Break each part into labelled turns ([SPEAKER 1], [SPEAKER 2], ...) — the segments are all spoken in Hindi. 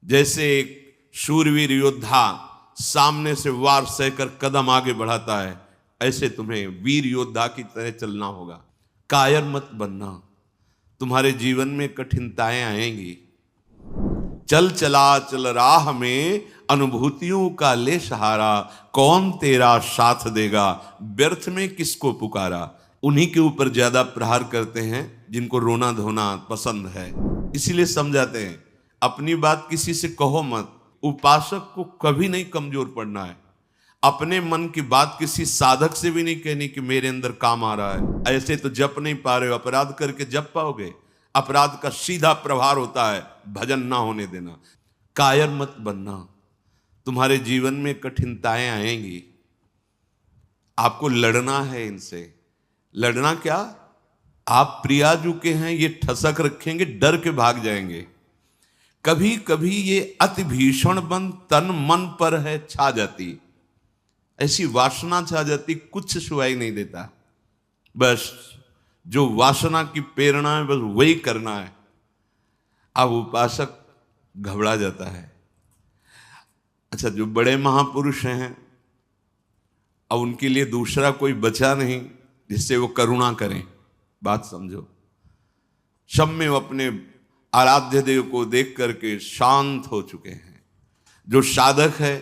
[SPEAKER 1] जैसे एक शूरवीर योद्धा सामने से वार सहकर कदम आगे बढ़ाता है, ऐसे तुम्हें वीर योद्धा की तरह चलना होगा। कायर मत बनना, तुम्हारे जीवन में कठिनताएं आएंगी। चल चला चल राह में अनुभूतियों का ले सहारा, कौन तेरा साथ देगा व्यर्थ में किसको पुकारा। उन्हीं के ऊपर ज्यादा प्रहार करते हैं जिनको रोना धोना पसंद है, इसीलिए समझाते हैं अपनी बात किसी से कहो मत। उपासक को कभी नहीं कमजोर पड़ना है। अपने मन की बात किसी साधक से भी नहीं कहनी कि मेरे अंदर काम आ रहा है। ऐसे तो जप नहीं पा रहे हो, अपराध करके जप पाओगे? अपराध का सीधा प्रभार होता है भजन ना होने देना। कायर मत बनना, तुम्हारे जीवन में कठिनताएं आएंगी, आपको लड़ना है इनसे। लड़ना क्या, आप प्रियाजू के हैं, ये ठसक रखेंगे, डर के भाग जाएंगे। कभी कभी ये अति भीषण बन तन मन पर है छा जाती, ऐसी वासना छा जाती, कुछ सुनाई नहीं देता। बस जो वासना की प्रेरणा है बस वही करना है। अब उपासक घबरा जाता है। अच्छा, जो बड़े महापुरुष हैं, अब उनके लिए दूसरा कोई बचा नहीं जिससे वो करुणा करें। बात समझो, सब में वो अपने आराध्य देव को देख करके शांत हो चुके हैं। जो साधक है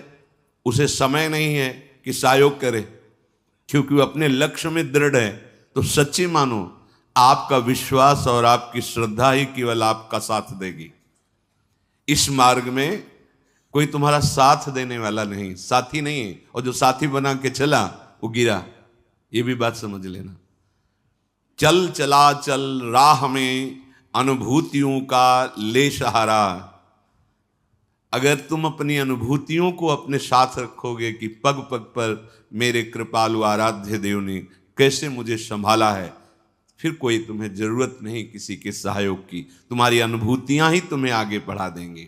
[SPEAKER 1] उसे समय नहीं है कि सहयोग करे, क्योंकि वो अपने लक्ष्य में दृढ़ है। तो सच्ची मानो, आपका विश्वास और आपकी श्रद्धा ही केवल आपका साथ देगी। इस मार्ग में कोई तुम्हारा साथ देने वाला नहीं, साथी नहीं है। और जो साथी बना के चला वो गिरा, ये भी बात समझ लेना। चल चला चल राह में अनुभूतियों का ले सहारा। अगर तुम अपनी अनुभूतियों को अपने साथ रखोगे कि पग पग पर मेरे कृपालु आराध्य देव ने कैसे मुझे संभाला है, फिर कोई तुम्हें जरूरत नहीं किसी के सहयोग की। तुम्हारी अनुभूतियां ही तुम्हें आगे बढ़ा देंगी।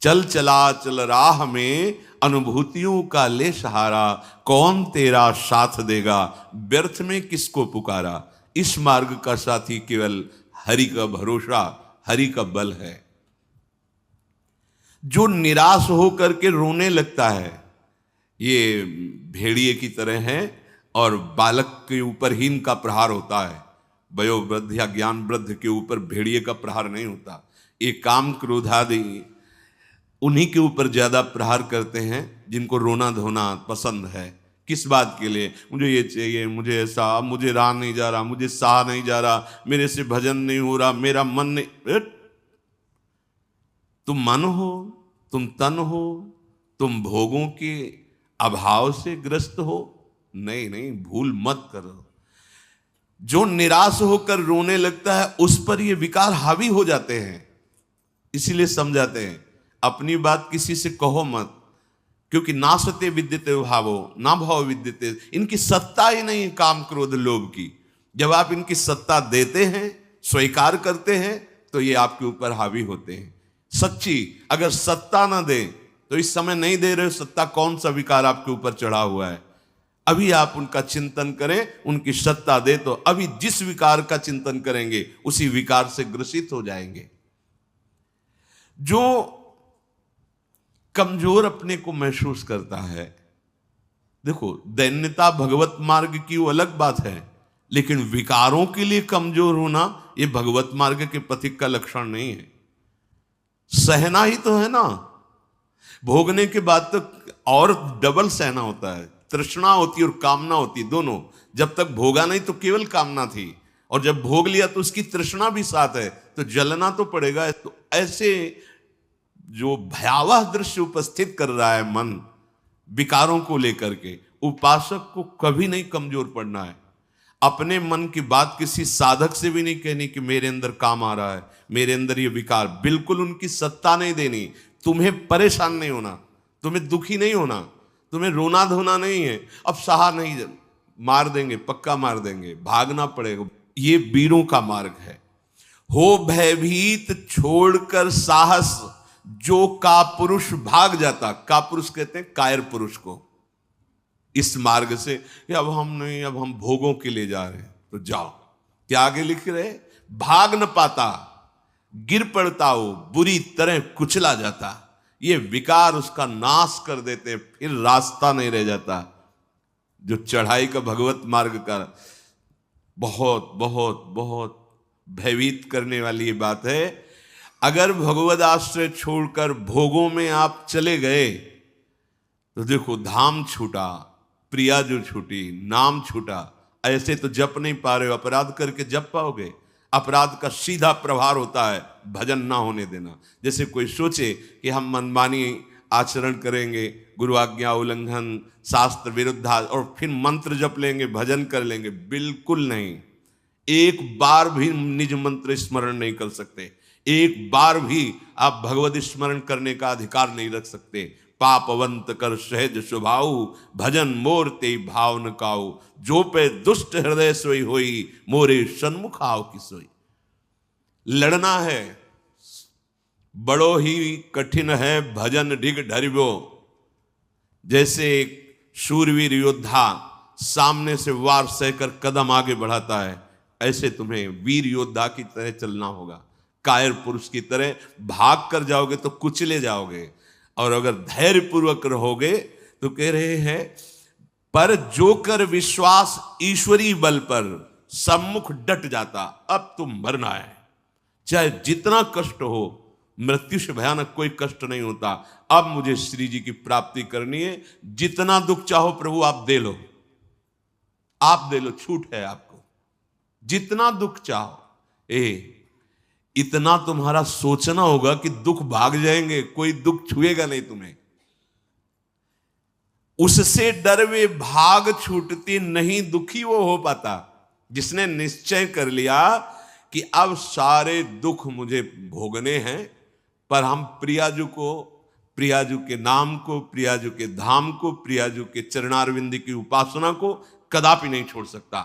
[SPEAKER 1] चल चला चल राह में अनुभूतियों का ले सहारा, कौन तेरा साथ देगा व्यर्थ में किसको पुकारा। इस मार्ग का साथी केवल हरि का भरोसा, हरि का बल है। जो निराश होकर के रोने लगता है, ये भेड़िए की तरह है और बालक के ऊपर ही इनका प्रहार होता है। वयोवृद्ध या ज्ञान वृद्ध के ऊपर भेड़िए का प्रहार नहीं होता। ये काम क्रोध आदि उन्हीं के ऊपर ज्यादा प्रहार करते हैं जिनको रोना धोना पसंद है। किस बात के लिए, मुझे ये चाहिए, मुझे ऐसा, मुझे रहा नहीं जा रहा, मुझे सहा नहीं जा रहा, मेरे से भजन नहीं हो रहा, मेरा मन नहीं। तुम मन हो, तुम तन हो, तुम भोगों के अभाव से ग्रस्त हो? नहीं नहीं, भूल मत करो। जो निराश होकर रोने लगता है उस पर ये विकार हावी हो जाते हैं। इसीलिए समझाते हैं अपनी बात किसी से कहो मत, क्योंकि नासते विद्यते भावो ना भाव विद्यते। इनकी सत्ता ही नहीं है काम क्रोध लोभ की। जब आप इनकी सत्ता देते हैं, स्वीकार करते हैं, तो ये आपके ऊपर हावी होते हैं। सच्ची अगर सत्ता ना दे तो इस समय नहीं दे रहे हो सत्ता, कौन सा विकार आपके ऊपर चढ़ा हुआ है। अभी आप उनका चिंतन करें, उनकी सत्ता दे तो अभी जिस विकार का चिंतन करेंगे उसी विकार से ग्रसित हो जाएंगे। जो कमजोर अपने को महसूस करता है, देखो दैन्यता भगवत मार्ग की वो अलग बात है, लेकिन विकारों के लिए कमजोर होना ये भगवत मार्ग के पथिक का लक्षण नहीं है। सहना ही तो है ना, भोगने के बाद तो और डबल सहना होता है। तृष्णा होती और कामना होती, दोनों। जब तक भोगा नहीं तो केवल कामना थी, और जब भोग लिया तो उसकी तृष्णा भी साथ है, तो जलना तो पड़ेगा। तो ऐसे जो भयावह दृश्य उपस्थित कर रहा है मन विकारों को लेकर के, उपासक को कभी नहीं कमजोर पड़ना है। अपने मन की बात किसी साधक से भी नहीं कहनी कि मेरे अंदर काम आ रहा है, मेरे अंदर ये विकार। बिल्कुल उनकी सत्ता नहीं देनी। तुम्हें परेशान नहीं होना, तुम्हें दुखी नहीं होना, तुम्हें रोना धोना नहीं है। अब सहा नहीं, मार देंगे, पक्का मार देंगे, भागना पड़ेगा। ये वीरों का मार्ग है। हो भयभीत छोड़कर साहस, जो का पुरुष भाग जाता। का पुरुष कहते हैं कायर पुरुष को। इस मार्ग से कि अब हम नहीं, अब हम भोगों के लिए जा रहे हैं, तो जाओ। क्या आगे लिख रहे, भाग न पाता। गिर पड़ता हो, बुरी तरह कुचला जाता। ये विकार उसका नाश कर देते, फिर रास्ता नहीं रह जाता। जो चढ़ाई का भगवत मार्ग का बहुत बहुत बहुत भयभीत करने वाली ये बात है। अगर भगवद आश्रय छोड़कर भोगों में आप चले गए तो देखो, धाम छूटा, प्रिया जो छूटी, नाम छूटा। ऐसे तो जप नहीं पा रहे हो, अपराध करके जप पाओगे? अपराध का सीधा प्रभाव होता है भजन ना होने देना। जैसे कोई सोचे कि हम मनमानी आचरण करेंगे, गुरु आज्ञा उल्लंघन, शास्त्र विरुद्ध, और फिर मंत्र जप लेंगे, भजन कर लेंगे। बिल्कुल नहीं। एक बार भी निज मंत्र स्मरण नहीं कर सकते, एक बार भी आप भगवत स्मरण करने का अधिकार नहीं रख सकते। पापवंत कर सहज स्वभाव, भजन मोर ते भाव न काऊ। जो पे दुष्ट हृदय सोई होई, मोरे सन्मुख आओ की सोई। लड़ना है, बड़ो ही कठिन है भजन ढिग ढरिबो। जैसे एक शूरवीर योद्धा सामने से वार सहकर कदम आगे बढ़ाता है, ऐसे तुम्हें वीर योद्धा की तरह चलना होगा। कायर पुरुष की तरह भाग कर जाओगे तो कुचले जाओगे, और अगर धैर्य पूर्वक रहोगे तो कह रहे हैं, पर जो कर विश्वास ईश्वरी बल पर, सम्मुख डट जाता। अब तुम मरना है, चाहे जितना कष्ट हो, मृत्यु से भयानक कोई कष्ट नहीं होता। अब मुझे श्री जी की प्राप्ति करनी है, जितना दुख चाहो प्रभु आप दे लो, आप दे लो, छूट है आपको, जितना दुख चाहो। इतना तुम्हारा सोचना होगा कि दुख भाग जाएंगे, कोई दुख छुएगा नहीं तुम्हें। उससे डर वे भाग छूटती नहीं, दुखी वो हो पाता जिसने निश्चय कर लिया कि अब सारे दुख मुझे भोगने हैं, पर हम प्रियाजू को, प्रियाजू के नाम को, प्रियाजू के धाम को, प्रियाजू के चरणारविंद की उपासना को कदापि नहीं छोड़ सकता।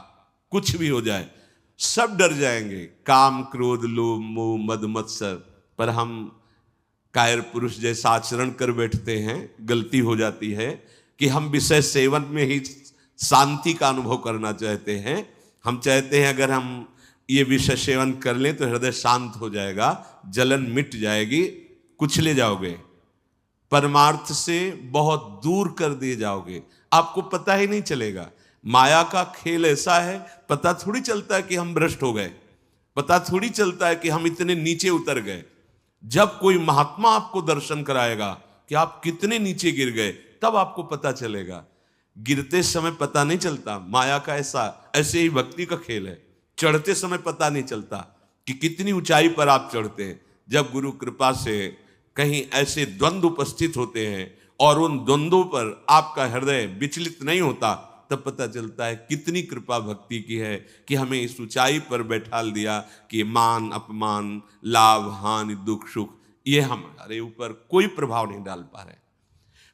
[SPEAKER 1] कुछ भी हो जाए सब डर जाएंगे, काम क्रोध लोभ मोह मद मत्सर। पर हम कायर पुरुष जैसा आचरण कर बैठते हैं, गलती हो जाती है कि हम विषय सेवन में ही शांति का अनुभव करना चाहते हैं। हम चाहते हैं अगर हम ये विषय सेवन कर लें तो हृदय शांत हो जाएगा, जलन मिट जाएगी, कुचले जाओगे, परमार्थ से बहुत दूर कर दिए जाओगे, आपको पता ही नहीं चलेगा। माया का खेल ऐसा है, पता थोड़ी चलता है कि हम भ्रष्ट हो गए, पता थोड़ी चलता है कि हम इतने नीचे उतर गए। जब कोई महात्मा आपको दर्शन कराएगा कि आप कितने नीचे गिर गए, तब आपको पता चलेगा। गिरते समय पता नहीं चलता। माया का ऐसे ही भक्ति का खेल है, चढ़ते समय पता नहीं चलता कि कितनी ऊंचाई पर आप चढ़ते हैं। जब गुरु कृपा से कहीं ऐसे द्वंद्व उपस्थित होते हैं और उन द्वंद्वों पर आपका हृदय विचलित नहीं होता, तब पता चलता है कितनी कृपा भक्ति की है कि हमें इस ऊंचाई पर बैठाल दिया कि मान अपमान, लाभ हानि, दुख सुख, ये हमारे ऊपर कोई प्रभाव नहीं डाल पा रहे।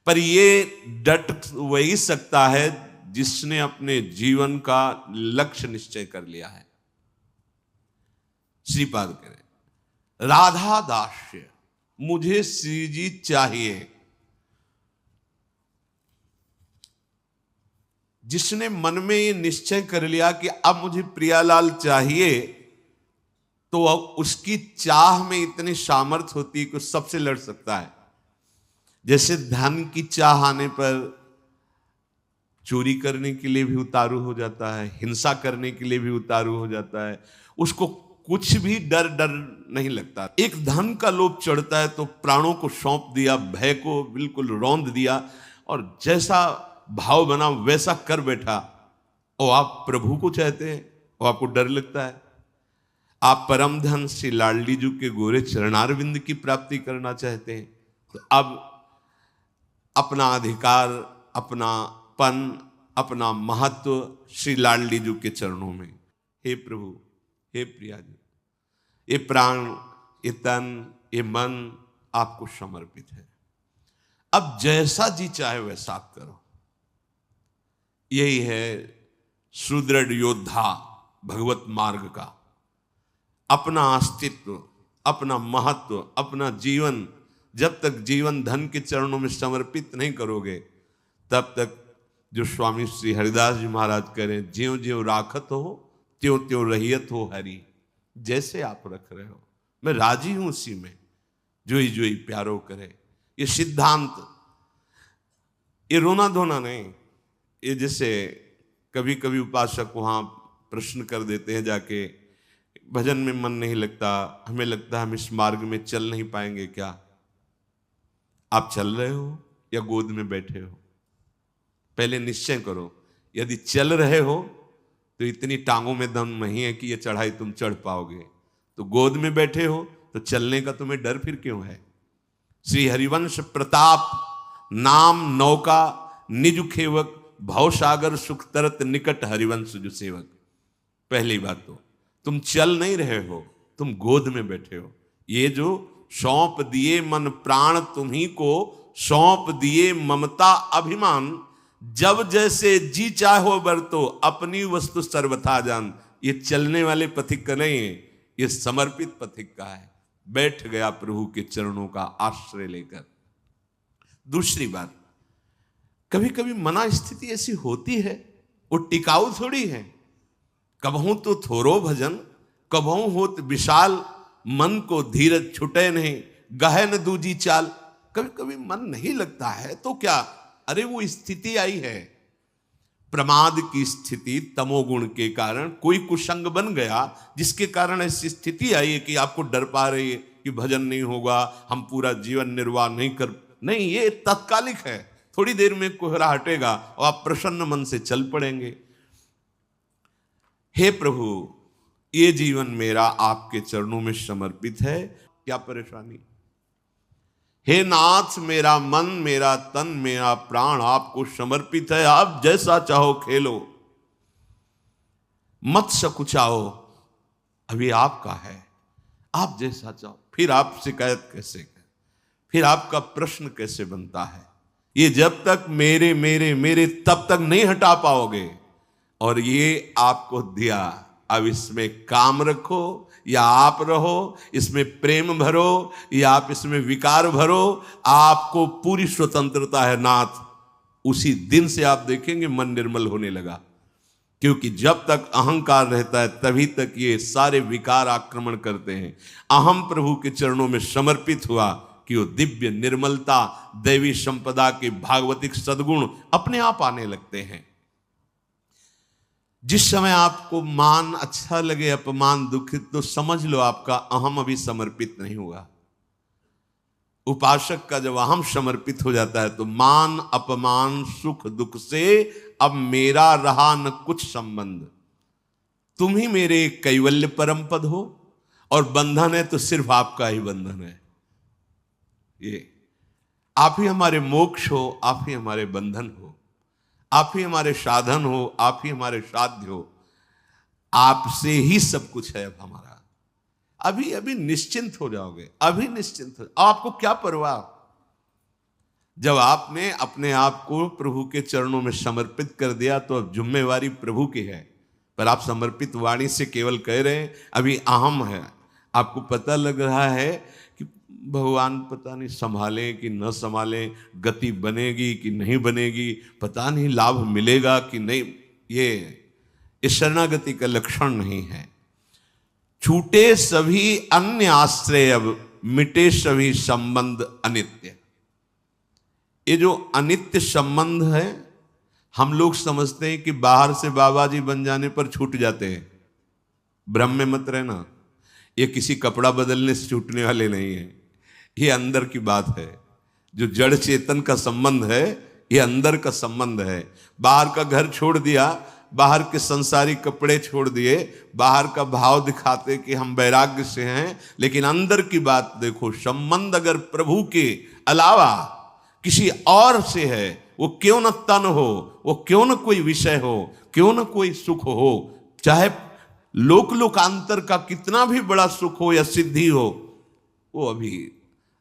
[SPEAKER 1] पर ये डट वही सकता है जिसने अपने जीवन का लक्ष्य निश्चय कर लिया है। श्रीपाद कह रहे, राधा दास्य, मुझे श्री जी चाहिए। जिसने मन में ये निश्चय कर लिया कि अब मुझे प्रियालाल चाहिए, तो उसकी चाह में इतनी सामर्थ्य होती है कि सबसे लड़ सकता है। जैसे धन की चाह आने पर चोरी करने के लिए भी उतारू हो जाता है, हिंसा करने के लिए भी उतारू हो जाता है, उसको कुछ भी डर नहीं लगता। एक धन का लोभ चढ़ता है तो प्राणों को सौंप दिया, भय को बिल्कुल रौंद दिया, और जैसा भाव बना वैसा कर बैठा। और आप प्रभु को चाहते हैं और आपको डर लगता है। आप परम धन श्री लाडली जी के गोरे चरणारविंद की प्राप्ति करना चाहते हैं, तो अब अपना अधिकार, अपना पन, अपना महत्व श्री लाडली जी के चरणों में। हे प्रभु, हे प्रिया जी, ये प्राण, ये तन, ये मन आपको समर्पित है। अब जैसा जी चाहे वैसा आप करो। यही है सुदृढ़ योद्धा भगवत मार्ग का। अपना अस्तित्व, अपना महत्व, अपना जीवन जब तक जीवन धन के चरणों में समर्पित नहीं करोगे, तब तक जो स्वामी श्री हरिदास जी महाराज करें, ज्यों ज्यों राखत हो त्यों त्यों रहियत हो हरि। जैसे आप रख रहे हो मैं राजी हूं उसी में, जोई जोई प्यारो करे। ये सिद्धांत, ये रोना धोना नहीं। ये जैसे कभी कभी उपासक वहां प्रश्न कर देते हैं जाके, भजन में मन नहीं लगता, हमें लगता है हम इस मार्ग में चल नहीं पाएंगे क्या? आप चल रहे हो या गोद में बैठे हो? पहले निश्चय करो। यदि चल रहे हो तो इतनी टांगों में दम नहीं है कि ये चढ़ाई तुम चढ़ पाओगे। तो गोद में बैठे हो तो चलने का तुम्हें डर फिर क्यों है? श्री हरिवंश प्रताप नाम नौका निज खेवक, भवसागर सुख तरत निकट हरिवंश जो सेवक। पहली बात तो तुम चल नहीं रहे हो, तुम गोद में बैठे हो। ये जो सौंप दिए मन प्राण तुम्ही को, सौंप दिए ममता अभिमान, जब जैसे जी चाहो बरतो, अपनी वस्तु सर्वथा जान। ये चलने वाले पथिक का नहीं है, ये समर्पित पथिक का है। बैठ गया प्रभु के चरणों का आश्रय लेकर। दूसरी बात, कभी कभी मना स्थिति ऐसी होती है, वो टिकाऊ थोड़ी है। कबहू तो थोरो भजन, कबहू होत विशाल, मन को धीरज छुटे नहीं, गहन दूजी चाल। कभी कभी मन नहीं लगता है तो क्या, अरे वो स्थिति आई है, प्रमाद की स्थिति, तमोगुण के कारण कोई कुसंग बन गया, जिसके कारण ऐसी स्थिति आई है कि आपको डर पा रही है कि भजन नहीं होगा, हम पूरा जीवन निर्वाह नहीं कर। नहीं, ये तात्कालिक है, थोड़ी देर में कोहरा हटेगा और आप प्रसन्न मन से चल पड़ेंगे। हे प्रभु, ये जीवन मेरा आपके चरणों में समर्पित है, क्या परेशानी? हे नाथ, मेरा मन, मेरा तन, मेरा प्राण आपको समर्पित है, आप जैसा चाहो खेलो, मत सकुचाओ, अभी आपका है, आप जैसा चाहो। फिर आप शिकायत कैसे करें? फिर आपका प्रश्न कैसे बनता है? ये जब तक मेरे मेरे मेरे तब तक नहीं हटा पाओगे। और ये आपको दिया, अब इसमें काम रखो या आप रहो, इसमें प्रेम भरो या आप इसमें विकार भरो, आपको पूरी स्वतंत्रता है नाथ। उसी दिन से आप देखेंगे मन निर्मल होने लगा। क्योंकि जब तक अहंकार रहता है तभी तक ये सारे विकार आक्रमण करते हैं। अहम प्रभु के चरणों में समर्पित हुआ कि वो दिव्य निर्मलता, दैवी संपदा के भागवतिक सद्गुण अपने आप आने लगते हैं। जिस समय आपको मान अच्छा लगे, अपमान दुखित, तो समझ लो आपका अहम अभी समर्पित नहीं हुआ। उपासक का जब अहम समर्पित हो जाता है तो मान अपमान सुख दुख से अब मेरा रहा न कुछ संबंध। तुम ही मेरे कैवल्य परम पद हो और बंधन है तो सिर्फ आपका ही बंधन है। ये आप ही हमारे मोक्ष हो, आप ही हमारे बंधन हो, आप ही हमारे साधन हो, आप ही हमारे साध्य हो। आपसे ही सब कुछ है अब हमारा। अभी अभी निश्चिंत हो जाओगे, अभी निश्चिंत हो। आपको क्या परवाह? जब आपने अपने आप को प्रभु के चरणों में समर्पित कर दिया तो अब जिम्मेवारी प्रभु की है। पर आप समर्पित वाणी से केवल कह रहे हैं, अभी अहम है। आपको पता लग रहा है कि भगवान पता नहीं संभालें कि न संभालें, गति बनेगी कि नहीं बनेगी, पता नहीं लाभ मिलेगा कि नहीं। ये शरणागति का लक्षण नहीं है। छूटे सभी अन्य आश्रय, अब मिटे सभी संबंध अनित्य। ये जो अनित्य संबंध है, हम लोग समझते हैं कि बाहर से बाबा जी बन जाने पर छूट जाते हैं। भ्रम में मत रहना, ये किसी कपड़ा बदलने से छूटने वाले नहीं है। ये अंदर की बात है। जो जड़ चेतन का संबंध है, ये अंदर का संबंध है। बाहर का घर छोड़ दिया, बाहर के संसारी कपड़े छोड़ दिए, बाहर का भाव दिखाते कि हम वैराग्य से हैं, लेकिन अंदर की बात देखो। संबंध अगर प्रभु के अलावा किसी और से है, वो क्यों न तन हो, वो क्यों न कोई विषय हो, क्यों न कोई सुख हो, चाहे लोक लोकांतर का कितना भी बड़ा सुख हो या सिद्धि हो, वो अभी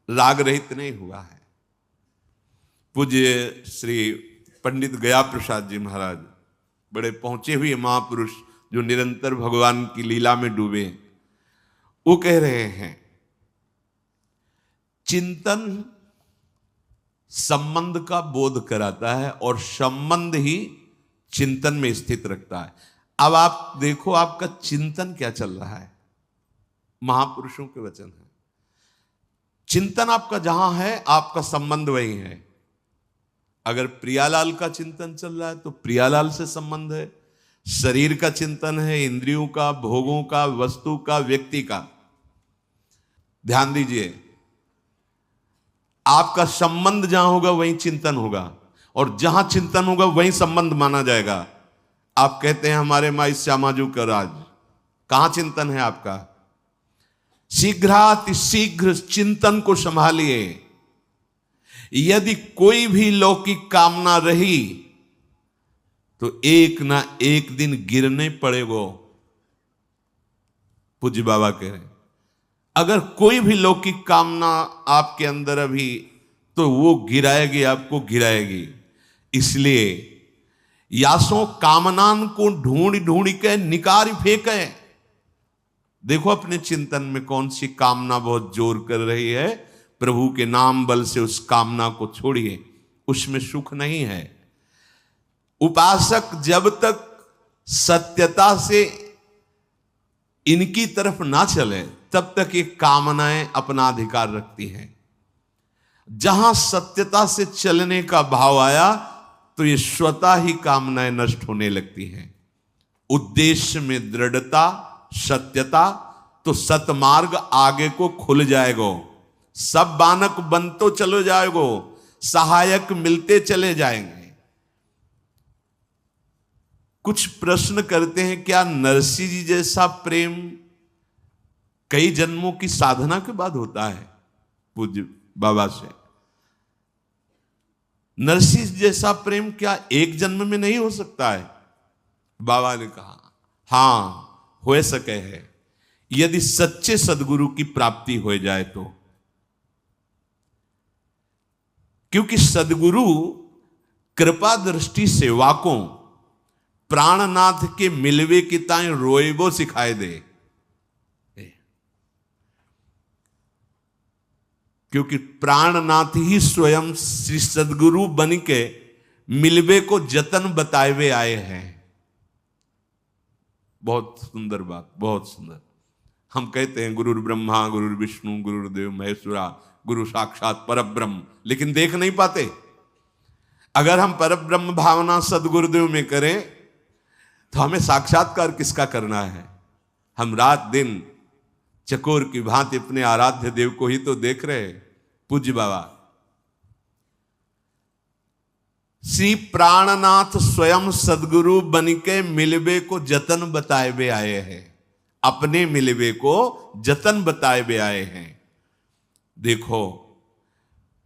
[SPEAKER 1] राग रहित नहीं हुआ है। पूज्य श्री पंडित गया प्रसाद जी महाराज, बड़े पहुंचे हुए महापुरुष जो निरंतर भगवान की लीला में डूबे, वो कह रहे हैं चिंतन संबंध का बोध कराता है और संबंध ही चिंतन में स्थित रखता है। अब आप देखो आपका चिंतन क्या चल रहा है। महापुरुषों के वचन है। चिंतन आपका जहां है, आपका संबंध वही है। अगर प्रियालाल का चिंतन चल रहा है तो प्रियालाल से संबंध है। शरीर का चिंतन है, इंद्रियों का, भोगों का, वस्तु का, व्यक्ति का। ध्यान दीजिए, आपका संबंध जहां होगा वहीं चिंतन होगा, और जहां चिंतन होगा वहीं संबंध माना जाएगा। आप कहते हैं हमारे माई श्यामाजू का राज, कहां चिंतन है आपका? शीघ्रातिशीघ्र चिंतन को संभालिए। यदि कोई भी लौकिक कामना रही तो एक ना एक दिन गिरने पड़ेगो। पूज्य बाबा कह रहे हैं, अगर कोई भी लौकिक कामना आपके अंदर अभी, तो वो गिराएगी, आपको गिराएगी। इसलिए यासों कामनान को ढूंढ ढूंढ के निकाल फेंके। देखो अपने चिंतन में कौन सी कामना बहुत जोर कर रही है, प्रभु के नाम बल से उस कामना को छोड़िए, उसमें सुख नहीं है। उपासक जब तक सत्यता से इनकी तरफ ना चले तब तक ये कामनाएं अपना अधिकार रखती हैं। जहां सत्यता से चलने का भाव आया तो ये स्वतः ही कामनाएं नष्ट होने लगती हैं। उद्देश्य में दृढ़ता, सत्यता, तो सतमार्ग आगे को खुल जाएगो। सब बानक बनतो चलो जाएगो, सहायक मिलते चले जाएंगे। कुछ प्रश्न करते हैं, क्या नरसिंह जी जैसा प्रेम कई जन्मों की साधना के बाद होता है? पूज्य बाबा से, नरसिंह जैसा प्रेम क्या एक जन्म में नहीं हो सकता है? बाबा ने कहा हां, हो सके है, यदि सच्चे सदगुरु की प्राप्ति हो जाए तो। क्योंकि सदगुरु कृपा दृष्टि सेवाकों प्राणनाथ के मिलवे की ताई रोएबो सिखाए दे। क्योंकि प्राणनाथ ही स्वयं श्री सदगुरु बन के मिलवे को जतन बताए हुए आए हैं। बहुत सुंदर बात, बहुत सुंदर। हम कहते हैं गुरुर ब्रह्मा गुरुर विष्णु गुरुर्देव महेश्वरा, गुरु साक्षात परब्रह्म, लेकिन देख नहीं पाते। अगर हम परब्रह्म भावना सदगुरुदेव में करें तो हमें साक्षात्कार किसका करना है? हम रात दिन चकोर की भांति अपने आराध्य देव को ही तो देख रहे। पूज्य बाबा श्री प्राणनाथ स्वयं सदगुरु बनिके मिलवे को जतन बताए हुए आए हैं। अपने मिलवे को जतन बताए हुए आए हैं। देखो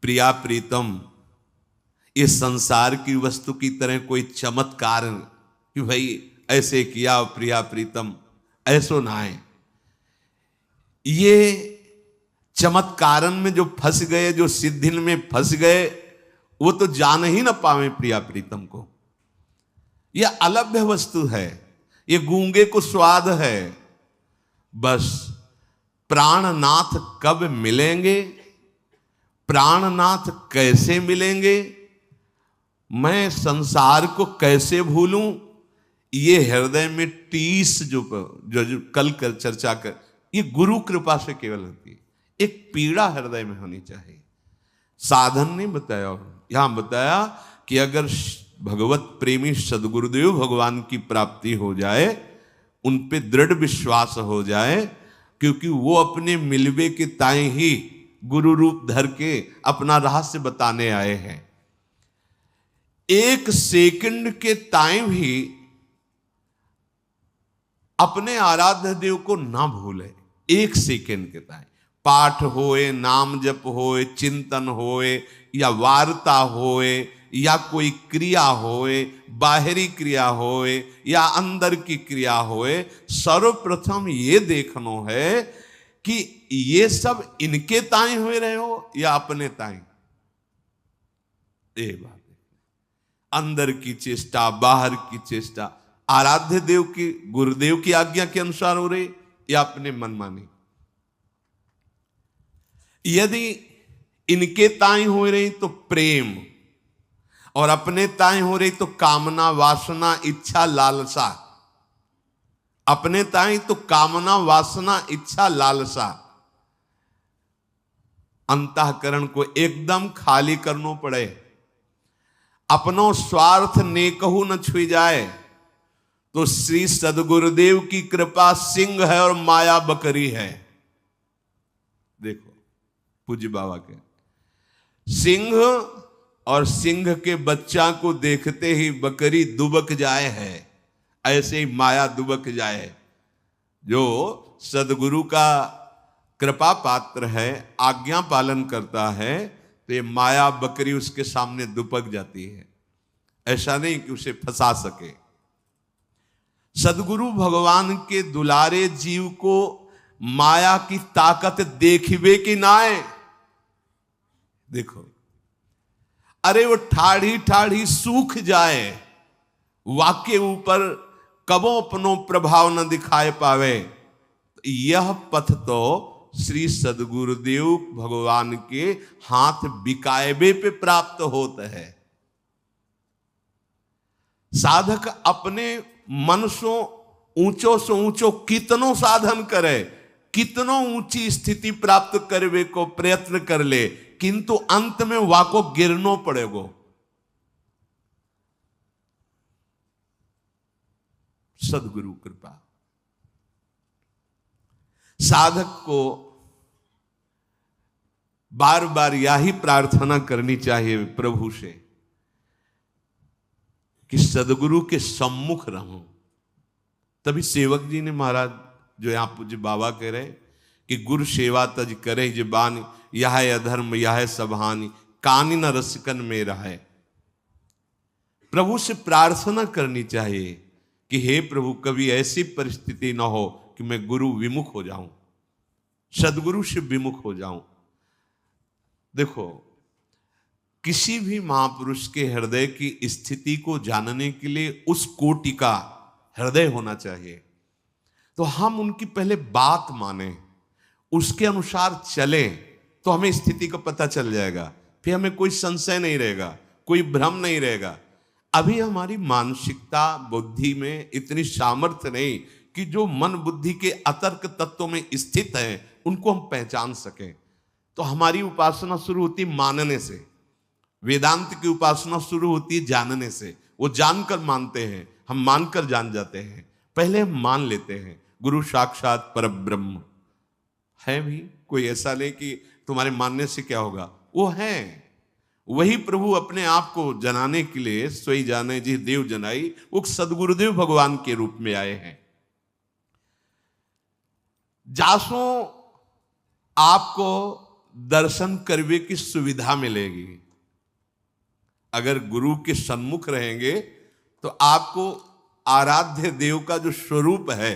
[SPEAKER 1] प्रिया प्रीतम, ये संसार की वस्तु की तरह कोई चमत्कार कि भाई ऐसे किया प्रिया प्रीतम, ऐसो ना है। ये चमत्कारन में जो फंस गए, जो सिद्धिन में फंस गए, वो तो जान ही ना पावे प्रिया प्रीतम को। यह अलभ्य वस्तु है, ये गूंगे को स्वाद है। बस प्राणनाथ कब मिलेंगे, प्राणनाथ कैसे मिलेंगे, मैं संसार को कैसे भूलूं, ये हृदय में टीस जो कल चर्चा कर, ये गुरु कृपा से केवल होती है। एक पीड़ा हृदय में होनी चाहिए। साधन नहीं बताया, यहां बताया कि अगर भगवत प्रेमी सदगुरुदेव भगवान की प्राप्ति हो जाए, उन पे दृढ़ विश्वास हो जाए, क्योंकि वो अपने मिलवे के ताई ही गुरु रूप धर के अपना रहस्य बताने आए हैं। एक सेकंड के ताई भी अपने आराध्य देव को ना भूले। एक सेकंड के ताई पाठ होए, नाम जप होए, चिंतन होए, या वार्ता होए, या कोई क्रिया होए, बाहरी क्रिया होए या अंदर की क्रिया होए, सर्वप्रथम ये देखना है कि ये सब इनके ताई हुए रहे हो या अपने ताई। ये बात अंदर की चेष्टा, बाहर की चेष्टा आराध्य देव की, गुरुदेव की आज्ञा के अनुसार हो रही या अपने मनमानी। यदि इनके ताई हो रही तो प्रेम, और अपने ताई हो रही तो कामना, वासना, इच्छा, लालसा। अपने ताई तो कामना वासना इच्छा लालसा अंतःकरण को एकदम खाली करना पड़े। अपनो स्वार्थ नेकहु न छुई जाए तो श्री सदगुरुदेव की कृपा सिंह है और माया बकरी है। देखो पूज्य बाबा के सिंह और सिंह के बच्चा को देखते ही बकरी दुबक जाए है, ऐसे ही माया दुबक जाए। जो सदगुरु का कृपा पात्र है, आज्ञा पालन करता है, तो ये माया बकरी उसके सामने दुबक जाती है। ऐसा नहीं कि उसे फंसा सके। सदगुरु भगवान के दुलारे जीव को माया की ताकत देखिबे कि नाए। देखो अरे वो ठाढ़ी ठाढ़ी सूख जाए, वाके ऊपर कबो अपनो प्रभाव न दिखाए पावे। यह पथ तो श्री सदगुरुदेव भगवान के हाथ बिकायबे पे प्राप्त होता है। साधक अपने मन से ऊंचो कितनो साधन करे, कितनो ऊंची स्थिति प्राप्त करवे को प्रयत्न कर ले, किंतु अंत में वाको गिरनो पड़ेगो। सदगुरु कृपा। साधक को बार बार यही प्रार्थना करनी चाहिए प्रभु से कि सदगुरु के सम्मुख रहूं। तभी सेवक जी ने महाराज जो यहां पूज्य बाबा कह रहे कि गुरु सेवा तज करे जबानी, यह अधर्म यह सबहानी, कानी न रसिकन में रहे। प्रभु से प्रार्थना करनी चाहिए कि हे प्रभु कभी ऐसी परिस्थिति न हो कि मैं गुरु विमुख हो जाऊं, सदगुरु से विमुख हो जाऊं। देखो किसी भी महापुरुष के हृदय की स्थिति को जानने के लिए उस कोटि का हृदय होना चाहिए। तो हम उनकी पहले बात माने, उसके अनुसार चलें, तो हमें स्थिति का पता चल जाएगा। फिर हमें कोई संशय नहीं रहेगा, कोई भ्रम नहीं रहेगा। अभी हमारी मानसिकता बुद्धि में इतनी सामर्थ्य नहीं कि जो मन बुद्धि के अतर्क तत्वों में स्थित है उनको हम पहचान सकें। तो हमारी उपासना शुरू होती मानने से, वेदांत की उपासना शुरू होती है जानने से। वो जानकर मानते हैं, हम मानकर जान जाते हैं। पहले हम मान लेते हैं गुरु साक्षात परब्रह्म है। भी कोई ऐसा नहीं कि तुम्हारे मानने से क्या होगा, वो है। वही प्रभु अपने आप को जनाने के लिए सोई जाने जी देव जनाई, वो सदगुरुदेव भगवान के रूप में आए हैं। जासो आपको दर्शन करने की सुविधा मिलेगी। अगर गुरु के सन्मुख रहेंगे तो आपको आराध्य देव का जो स्वरूप है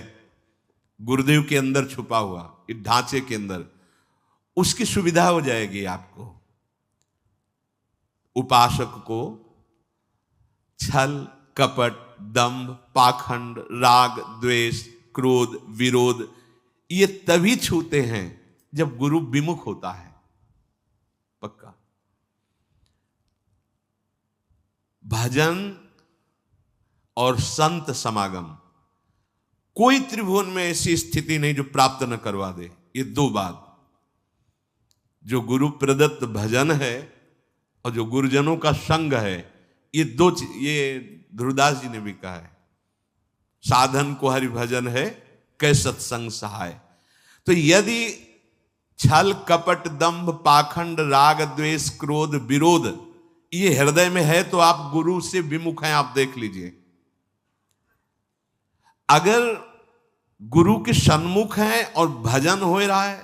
[SPEAKER 1] गुरुदेव के अंदर छुपा हुआ, इस ढांचे के अंदर, उसकी सुविधा हो जाएगी आपको। उपासक को छल कपट दंभ पाखंड राग द्वेष क्रोध विरोध ये तभी छूते हैं जब गुरु विमुख होता है। पक्का भजन और संत समागम, कोई त्रिभुवन में ऐसी स्थिति नहीं जो प्राप्त न करवा दे। ये दो बात, जो गुरु प्रदत्त भजन है और जो गुरुजनों का संग है, ये दो, ये ध्रुवदास जी ने भी कहा है, साधन को हरि भजन है कै सत्संग सहाय। तो यदि छल कपट दंभ पाखंड राग द्वेष क्रोध विरोध ये हृदय में है तो आप गुरु से विमुख हैं। आप देख लीजिए, अगर गुरु के सन्मुख हैं और भजन हो रहा है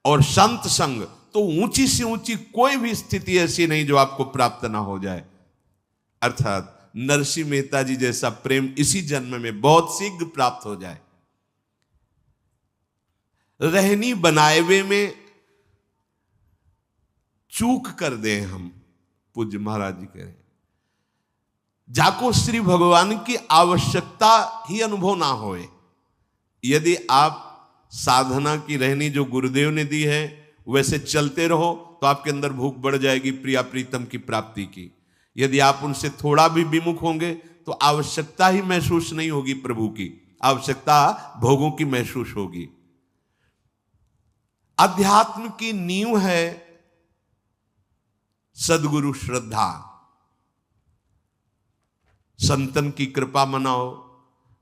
[SPEAKER 1] और संत संग, तो ऊंची से ऊंची कोई भी स्थिति ऐसी नहीं जो आपको प्राप्त ना हो जाए। अर्थात नरसिंह मेहता जी जैसा प्रेम इसी जन्म में बहुत शीघ्र प्राप्त हो जाए। रहनी बनाएवे में चूक कर दें हम, पूज्य महाराज जी कह रहे हैं, जाको श्री भगवान की आवश्यकता ही अनुभव ना होए। यदि आप साधना की रहनी जो गुरुदेव ने दी है वैसे चलते रहो तो आपके अंदर भूख बढ़ जाएगी प्रिया प्रीतम की प्राप्ति की। यदि आप उनसे थोड़ा भी विमुख होंगे तो आवश्यकता ही महसूस नहीं होगी प्रभु की, आवश्यकता भोगों की महसूस होगी। अध्यात्म की नींव है सद्गुरु श्रद्धा। संतन की कृपा मनाओ,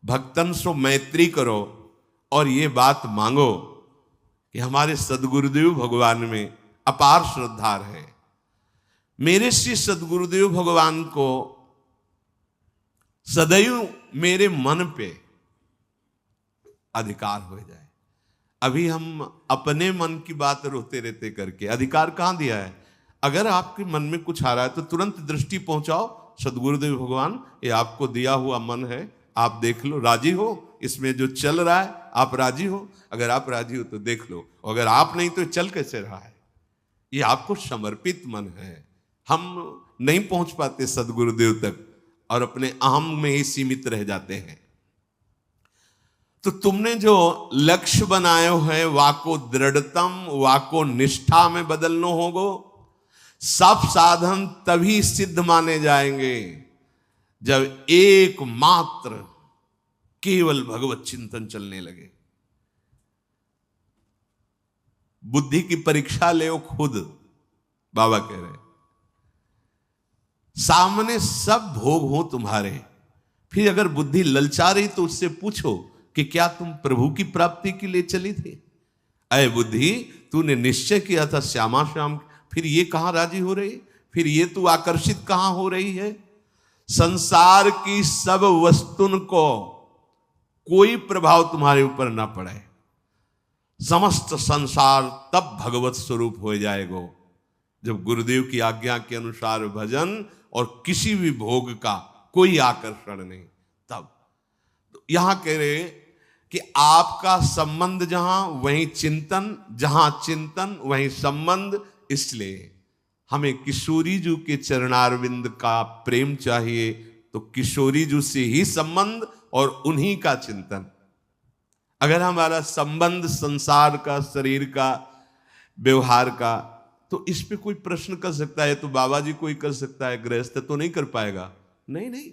[SPEAKER 1] भक्तन सो मैत्री करो और ये बात मांगो कि हमारे सद्गुरुदेव भगवान में अपार श्रद्धा है। मेरे श्री सद्गुरुदेव भगवान को सदैव मेरे मन पे अधिकार हो जाए। अभी हम अपने मन की बात रोते रहते करके अधिकार कहां दिया है? अगर आपके मन में कुछ आ रहा है तो तुरंत दृष्टि पहुंचाओ, सद्गुरुदेव भगवान ये आपको दिया हुआ मन है, आप देख लो, राजी हो इसमें जो चल रहा है, आप राजी हो? अगर आप राजी हो तो देख लो, अगर आप नहीं तो चल कैसे रहा है? ये आपको समर्पित मन है। हम नहीं पहुंच पाते सद्गुरुदेव तक और अपने अहम में ही सीमित रह जाते हैं। तो तुमने जो लक्ष्य बनायो है वाको दृढ़तम, वाको निष्ठा में बदलनो होगो। सब साधन तभी सिद्ध माने जाएंगे जब एकमात्र केवल भगवत चिंतन चलने लगे। बुद्धि की परीक्षा ले खुद, बाबा कह रहे, सामने सब भोग हो तुम्हारे, फिर अगर बुद्धि ललचा रही तो उससे पूछो कि क्या तुम प्रभु की प्राप्ति के लिए चली थी? अय बुद्धि, तूने निश्चय किया था श्यामा श्याम, फिर ये कहां राजी हो रही? फिर ये तू आकर्षित कहां हो रही है? संसार की सब वस्तुन को कोई प्रभाव तुम्हारे ऊपर ना पड़े, समस्त संसार तब भगवत स्वरूप हो जाएगा जब गुरुदेव की आज्ञा के अनुसार भजन और किसी भी भोग का कोई आकर्षण नहीं। तब तो यहां कह रहे कि आपका संबंध जहां वहीं चिंतन, जहां चिंतन वहीं संबंध। इसलिए हमें किशोरी जी के चरणारविंद का प्रेम चाहिए, तो किशोरी जी से ही संबंध और उन्हीं का चिंतन। अगर हमारा संबंध संसार का, शरीर का, व्यवहार का, तो इस पे कोई प्रश्न कर सकता है तो बाबा जी कोई कर सकता है, गृहस्थ तो नहीं कर पाएगा। नहीं,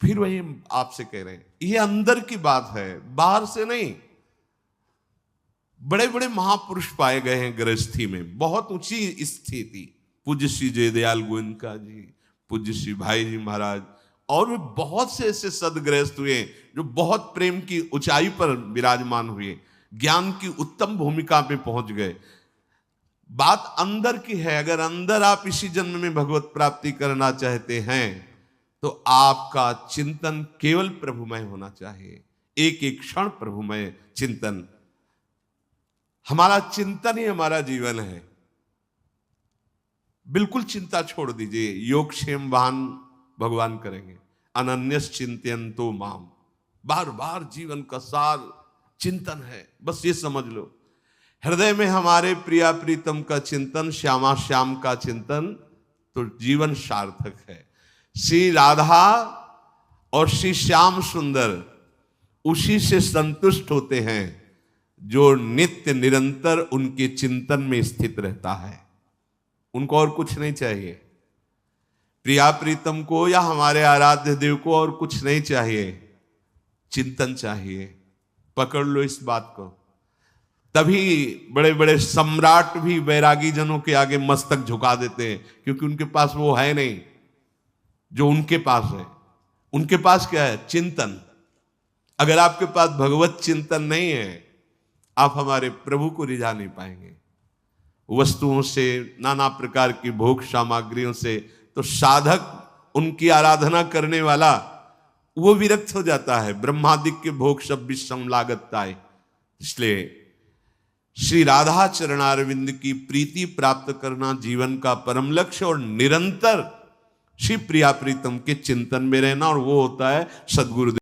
[SPEAKER 1] फिर वही आपसे कह रहे हैं, ये अंदर की बात है, बाहर से नहीं। बड़े बड़े महापुरुष पाए गए हैं गृहस्थी में, बहुत ऊंची स्थिति। पूज्य श्री जयदयाल गोयनका जी, पूज्य श्री भाई जी महाराज, और भी बहुत से ऐसे सदगृहस्थ हुए जो बहुत प्रेम की ऊंचाई पर विराजमान हुए, ज्ञान की उत्तम भूमिका पे पहुंच गए। बात अंदर की है। अगर अंदर आप इसी जन्म में भगवत प्राप्ति करना चाहते हैं तो आपका चिंतन केवल प्रभुमय होना चाहिए, एक एक क्षण प्रभुमय चिंतन। हमारा चिंतन ही हमारा जीवन है। बिल्कुल चिंता छोड़ दीजिए, योगक्षेम वाहन भगवान करेंगे। अनन्यस चिंतयन्तो माम, बार बार जीवन का सार चिंतन है, बस ये समझ लो। हृदय में हमारे प्रिया प्रीतम का चिंतन, श्यामा श्याम का चिंतन, तो जीवन सार्थक है। श्री राधा और श्री श्याम सुंदर उसी से संतुष्ट होते हैं जो नित्य निरंतर उनके चिंतन में स्थित रहता है। उनको और कुछ नहीं चाहिए। प्रिया प्रीतम को या हमारे आराध्य देव को और कुछ नहीं चाहिए, चिंतन चाहिए। पकड़ लो इस बात को। तभी बड़े बड़े सम्राट भी वैरागी जनों के आगे मस्तक झुका देते हैं, क्योंकि उनके पास वो है नहीं जो उनके पास है। उनके पास क्या है? चिंतन। अगर आपके पास भगवत चिंतन नहीं है, आप हमारे प्रभु को रिझा नहीं पाएंगे। वस्तुओं से, नाना प्रकार की भोग सामग्रियों से तो साधक, उनकी आराधना करने वाला, वो विरक्त हो जाता है। ब्रह्मादिक के भोग सब विषम लागताय। इसलिए श्री राधा चरणारविंद की प्रीति प्राप्त करना जीवन का परम लक्ष्य, और निरंतर श्री प्रिया प्रीतम के चिंतन में रहना, और वो होता है सद्गुरुदेव।